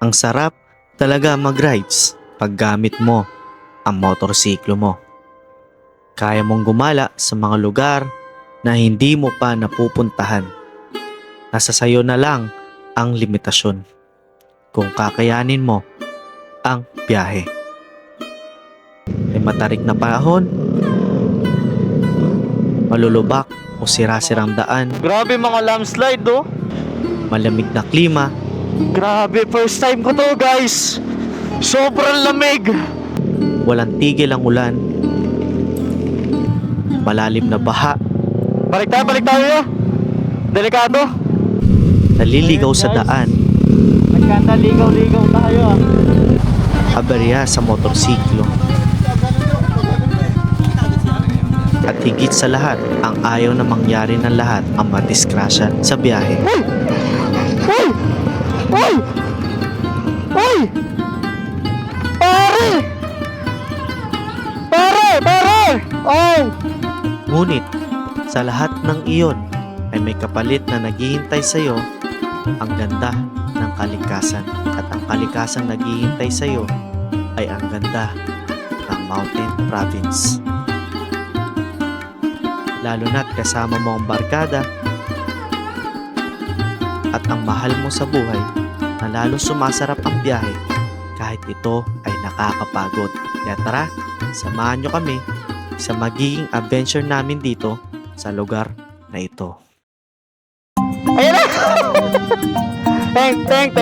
Ang sarap talaga mag-rides pag gamit mo ang motorsiklo mo. Kaya mong gumala sa mga lugar na hindi mo pa napupuntahan. Nasa sayo na lang ang limitasyon kung kakayanin mo ang biyahe. May matarik na panahon, malulubak o sira-sirang daan, Grabe mga landslide, oh. malamig na klima, Grabe, first time ko to, guys. Sobrang lamig. walang tigil ang ulan, malalim na baha, Balik tayo. Delikado. naliligaw sa daan, Nagkanda ligaw-ligaw tayo, ah. aberya sa motorsiklo. At higit sa lahat, ang ayaw na mangyari ng lahat ang madiskrasya sa biyahe. Uy! Uy! Uy! Pare! Pare! Oh! Ngunit, sa lahat ng iyon ay may kapalit na naghihintay sa iyo, ang ganda ng kalikasan. At ang kalikasang naghihintay sa iyo ay ang ganda ng Mountain Province. Lalo na't kasama mo ang barkada at ang mahal mo sa buhay na lalo sumasarap ang biyahe kahit ito ay nakakapagod. Kaya tara, samahan nyo kami sa magiging adventure namin dito sa lugar na ito. Ayan na! Teng.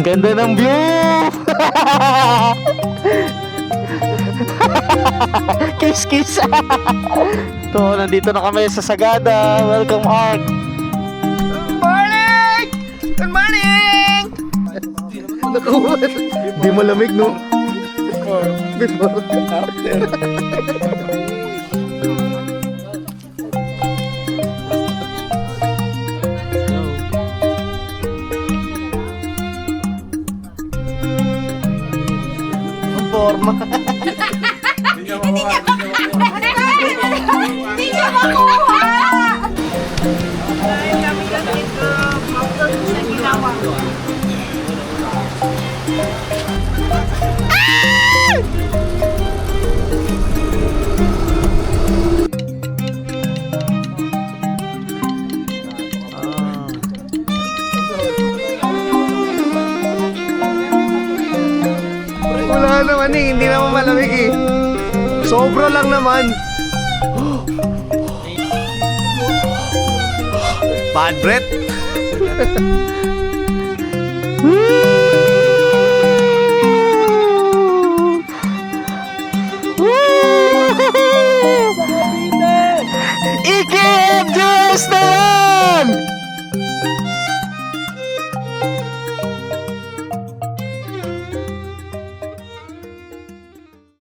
Ganda ng view! Kiss. To, nandito na kami sa Sagada. Welcome, Ark. Good morning! Di malamig, no? Before. Ang forma. Hindi niya makuha! Ay, kami kasi ito, mountain sa ginawa. Wala naman eh, hindi naman malamig eh. Sobra lang naman. Bad breath. IKMJS na yan!